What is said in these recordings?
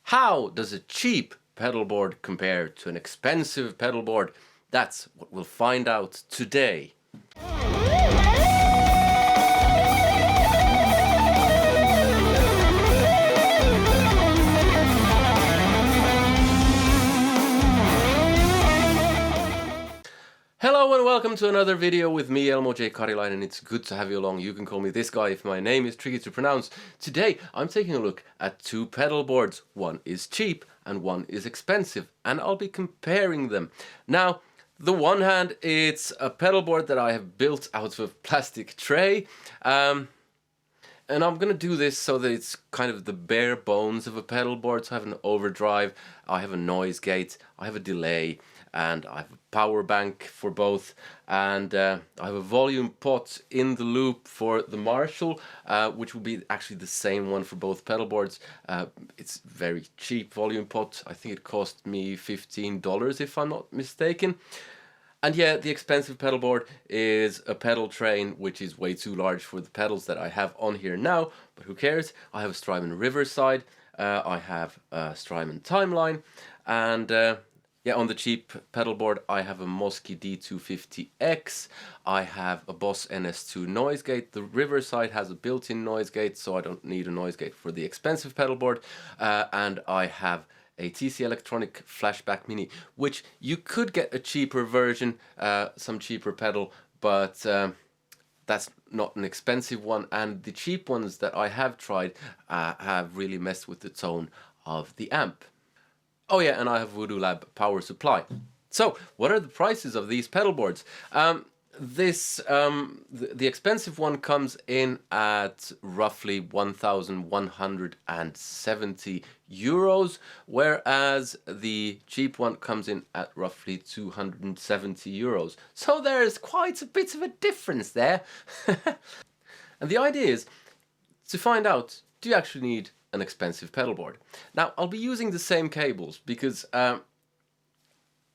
How does a cheap pedalboard compare to an expensive pedalboard? That's what we'll find out today. Hello and welcome to another video with me, Elmo J. Karilainen, and it's good to have you along. You can call me this guy if my name is tricky to pronounce. Today I'm taking a look at two pedal boards. One is cheap and one is expensive, and I'll be comparing them. Now, the one hand, it's a pedal board that I have built out of a plastic tray. And I'm going to do this so that it's kind of the bare bones of a pedal board. So I have an overdrive, I have a noise gate, I have a delay, and I have a power bank for both, and I have a volume pot in the loop for the Marshall, which will be actually the same one for both pedal boards. It's very cheap volume pot. I think it cost me $15 if I'm not mistaken. And yeah, the expensive pedal board is a pedal train, which is way too large for the pedals that I have on here now, but who cares? I have a Strymon Riverside, I have a Strymon Timeline, and yeah, on the cheap pedal board I have a Mosky D250X, I have a Boss NS2 noise gate. The Riverside has a built-in noise gate, so I don't need a noise gate for the expensive pedal board, and I have a TC Electronic Flashback Mini, which you could get a cheaper version, some cheaper pedal, but that's not an expensive one, and the cheap ones that I have tried have really messed with the tone of the amp. Oh yeah, and I have Voodoo Lab power supply. So, what are the prices of these pedal boards? The expensive one comes in at roughly 1,170 euros, whereas the cheap one comes in at roughly 270 euros. So there's quite a bit of a difference there. And the idea is to find out, do you actually need an expensive pedal board? Now, I'll be using the same cables because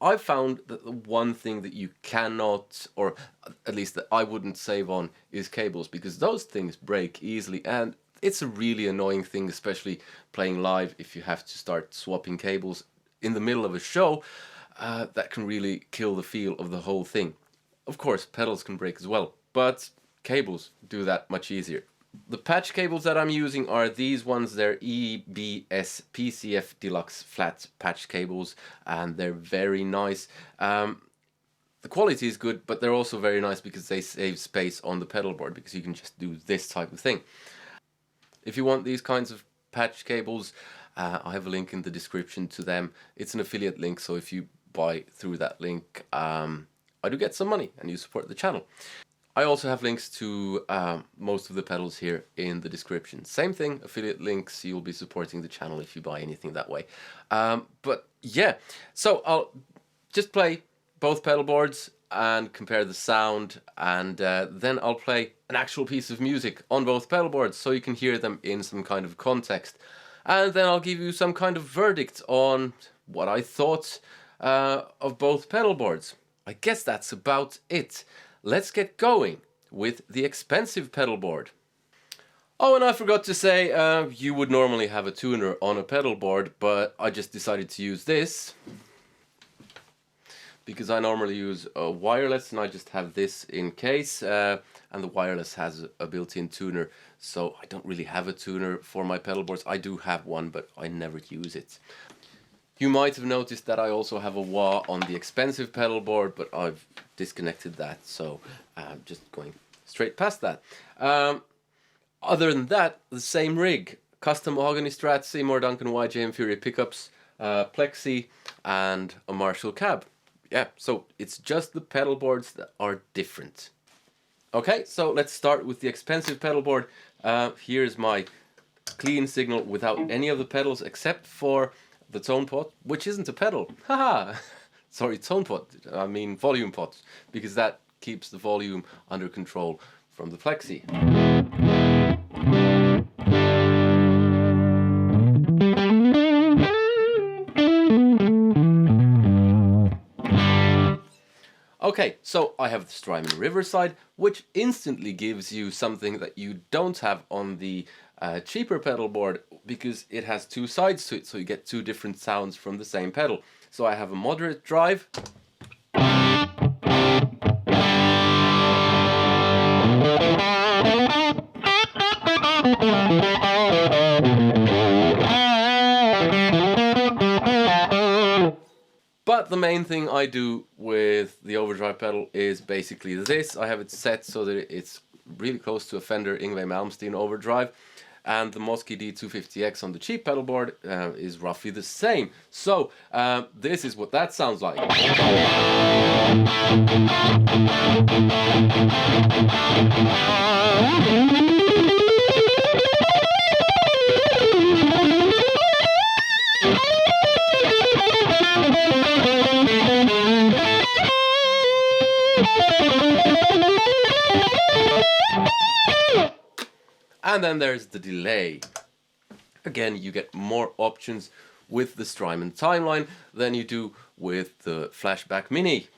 I've found that the one thing that you cannot, or at least that I wouldn't save on, is cables, because those things break easily, and it's a really annoying thing, especially playing live, if you have to start swapping cables in the middle of a show. That can really kill the feel of the whole thing. Of course, pedals can break as well, but cables do that much easier. The patch cables that I'm using are these ones. They're EBS PCF Deluxe flat patch cables, and they're very nice. The quality is good, but they're also very nice because they save space on the pedal board, because you can just do this type of thing. If you want these kinds of patch cables, I have a link in the description to them. It's an affiliate link, so if you buy through that link, I do get some money and you support the channel. I also have links to most of the pedals here in the description. Same thing, affiliate links, you'll be supporting the channel if you buy anything that way. But yeah, so I'll just play both pedal boards and compare the sound, and then I'll play an actual piece of music on both pedal boards so you can hear them in some kind of context. And then I'll give you some kind of verdict on what I thought of both pedal boards. I guess that's about it. Let's get going with the expensive pedal board. Oh, and I forgot to say, you would normally have a tuner on a pedal board, but I just decided to use this because I normally use a wireless, and I just have this in case, and the wireless has a built-in tuner, so I don't really have a tuner for my pedal boards. I do have one, but I never use it. You might have noticed that I also have a wah on the expensive pedal board, but I've disconnected that, so I'm just going straight past that. Other than that, the same rig. Custom mahogany Strat, Seymour Duncan YJM Fury pickups, Plexi, and a Marshall cab. Yeah, so it's just the pedal boards that are different. Okay, so let's start with the expensive pedal board. Here's my clean signal without any of the pedals except for the tone pot, which isn't a pedal. Haha! Sorry, tone pot. I mean volume pot, because that keeps the volume under control from the Plexi. Okay, so I have the Strymon Riverside, which instantly gives you something that you don't have on the cheaper pedal board, because it has two sides to it, so you get two different sounds from the same pedal. So I have a moderate drive. But the main thing I do with the overdrive pedal is basically this. I have it set so that it's really close to a Fender Yngwie Malmsteen overdrive, and the Mosky D250X on the cheap pedal board is roughly the same. So this is what that sounds like. And then there's the delay. Again, you get more options with the Strymon Timeline than you do with the Flashback Mini.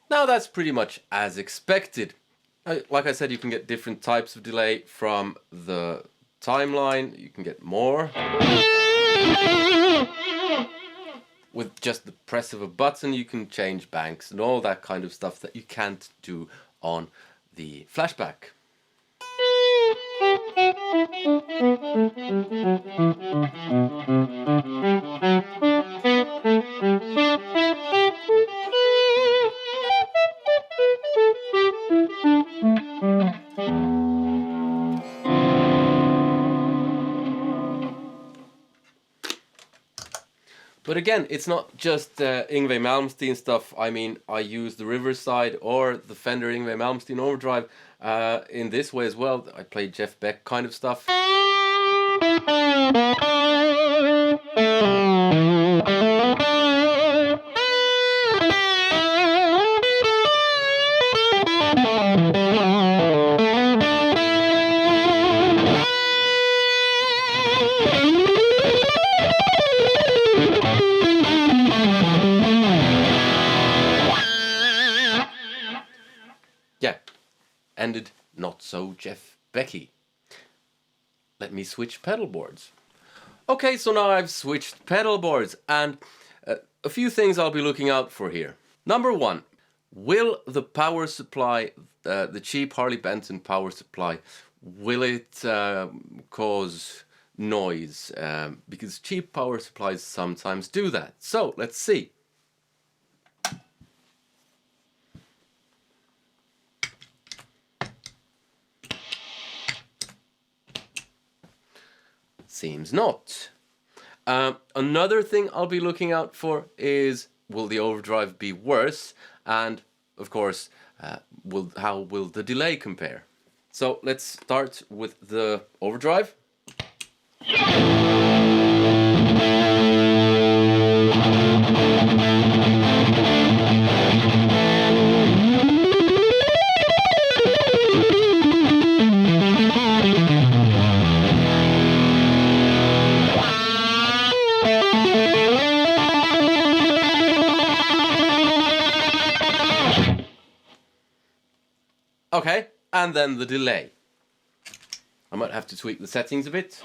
Now that's pretty much as expected. Like I said, you can get different types of delay from the Timeline. You can get more with just the press of a button. You can change banks and all that kind of stuff that you can't do on the Flashback. But again, it's not just Yngwie Malmsteen stuff. I mean, I use the Riverside or the Fender Yngwie Malmsteen overdrive in this way as well. I play Jeff Beck kind of stuff. Ended not so Jeff Becky. Let me switch pedal boards. Okay, so now I've switched pedal boards, and a few things I'll be looking out for here. Number one, will the power supply, the cheap Harley Benton power supply, will it cause noise? Because cheap power supplies sometimes do that. So let's see. Seems not. Another thing I'll be looking out for is, will the overdrive be worse? And of course, how will the delay compare? So let's start with the overdrive. Okay, and then the delay. I might have to tweak the settings a bit.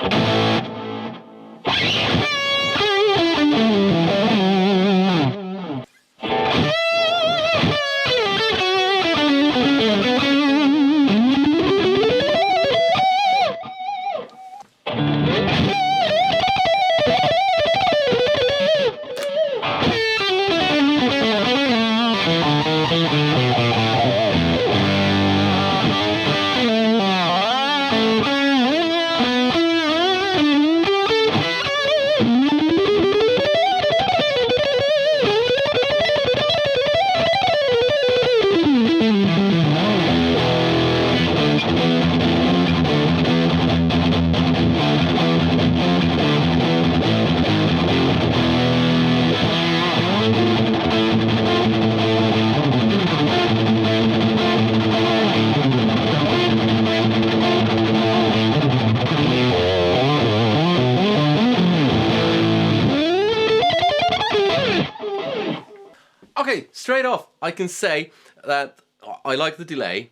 Okay, straight off, I can say that I like the delay.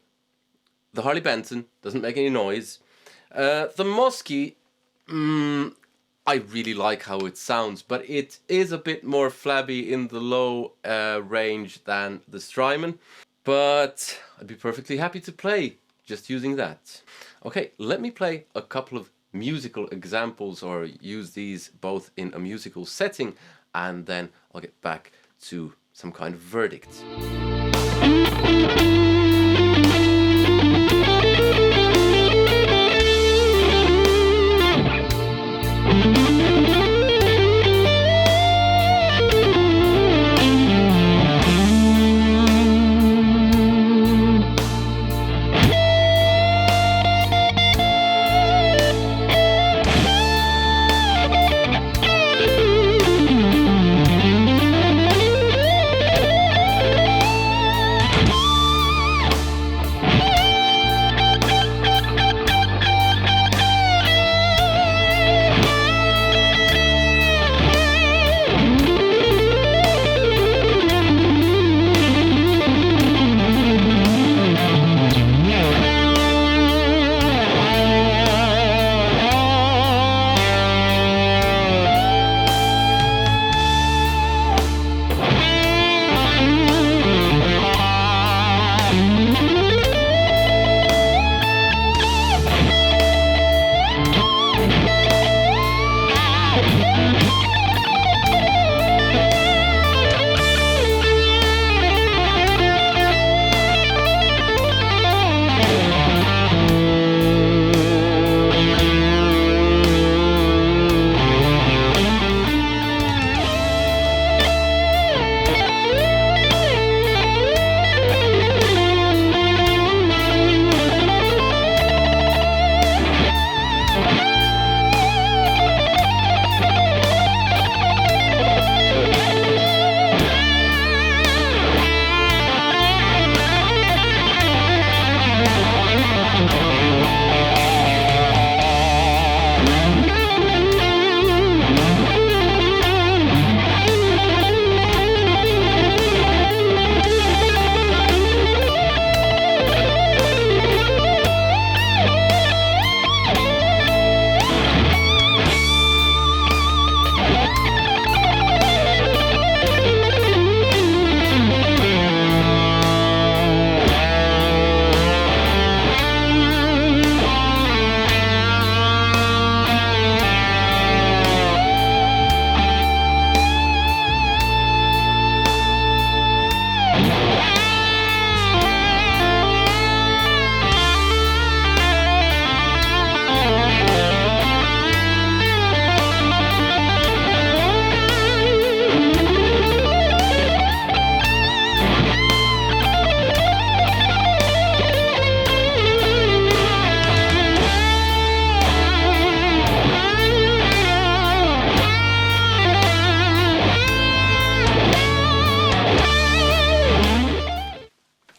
The Harley Benton doesn't make any noise. The Mosky, I really like how it sounds, but it is a bit more flabby in the low range than the Strymon. But I'd be perfectly happy to play just using that. Okay, let me play a couple of musical examples or use these both in a musical setting, and then I'll get back to some kind of verdict.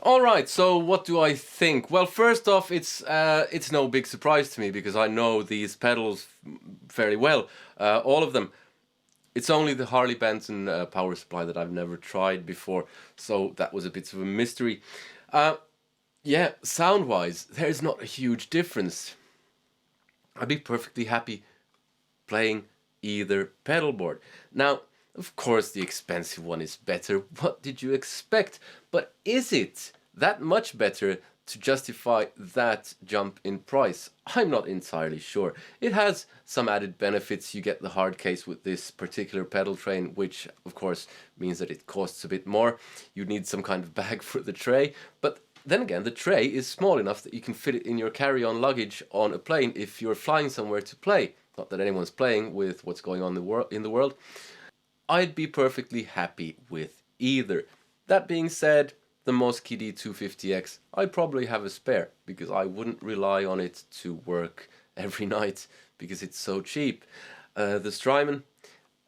Alright, so what do I think? Well, first off, it's no big surprise to me because I know these pedals very well, all of them. It's only the Harley Benton power supply that I've never tried before, so that was a bit of a mystery. Yeah, sound-wise, there's not a huge difference. I'd be perfectly happy playing either pedalboard. Now, of course, the expensive one is better. What did you expect? But is it that much better to justify that jump in price? I'm not entirely sure. It has some added benefits. You get the hard case with this particular pedal train, which of course means that it costs a bit more. You need some kind of bag for the tray, but then again, the tray is small enough that you can fit it in your carry-on luggage on a plane if you're flying somewhere to play. Not that anyone's playing with what's going on in the world. I'd be perfectly happy with either. That being said, the Mosky D250X, I probably have a spare because I wouldn't rely on it to work every night because it's so cheap. The Strymon,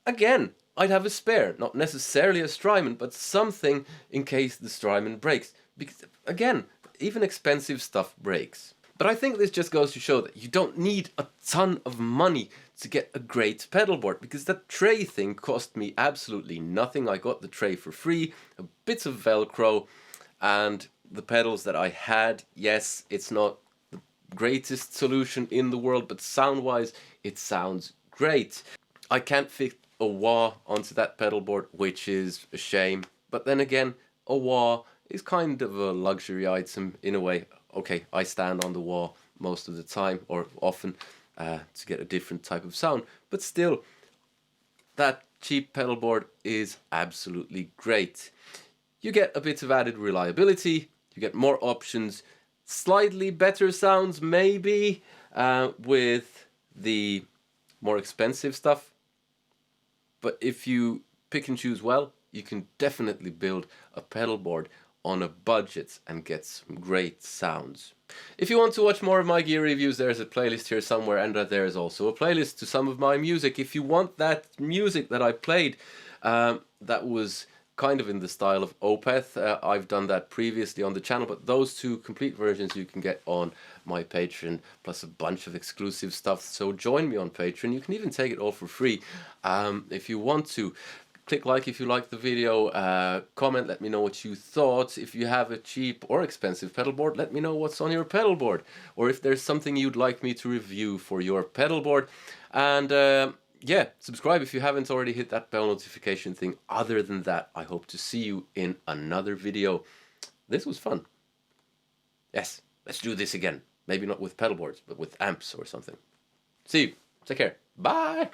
again, I'd have a spare. Not necessarily a Strymon, but something in case the Strymon breaks. Because, again, even expensive stuff breaks. But I think this just goes to show that you don't need a ton of money to get a great pedal board, because that tray thing cost me absolutely nothing. I got the tray for free, a bit of Velcro, and the pedals that I had. Yes, it's not the greatest solution in the world, but sound-wise, it sounds great. I can't fit a wah onto that pedal board, which is a shame. But then again, a wah is kind of a luxury item in a way. Okay, I stand on the wah most of the time, or often, to get a different type of sound. But still, that cheap pedal board is absolutely great. You get a bit of added reliability, you get more options, slightly better sounds maybe with the more expensive stuff. But if you pick and choose well, you can definitely build a pedal board on a budget and get some great sounds. If you want to watch more of my gear reviews, there's a playlist here somewhere, and there's also a playlist to some of my music. If you want that music that I played, that was kind of in the style of Opeth. I've done that previously on the channel, but those two complete versions you can get on my Patreon, plus a bunch of exclusive stuff. So join me on Patreon. You can even take it all for free if you want to. Click like if you liked the video, comment, let me know what you thought. If you have a cheap or expensive pedal board, let me know what's on your pedal board, or if there's something you'd like me to review for your pedal board. And yeah, subscribe if you haven't already, hit that bell notification thing. Other than that, I hope to see you in another video. This was fun. Yes, let's do this again. Maybe not with pedal boards, but with amps or something. See you. Take care. Bye.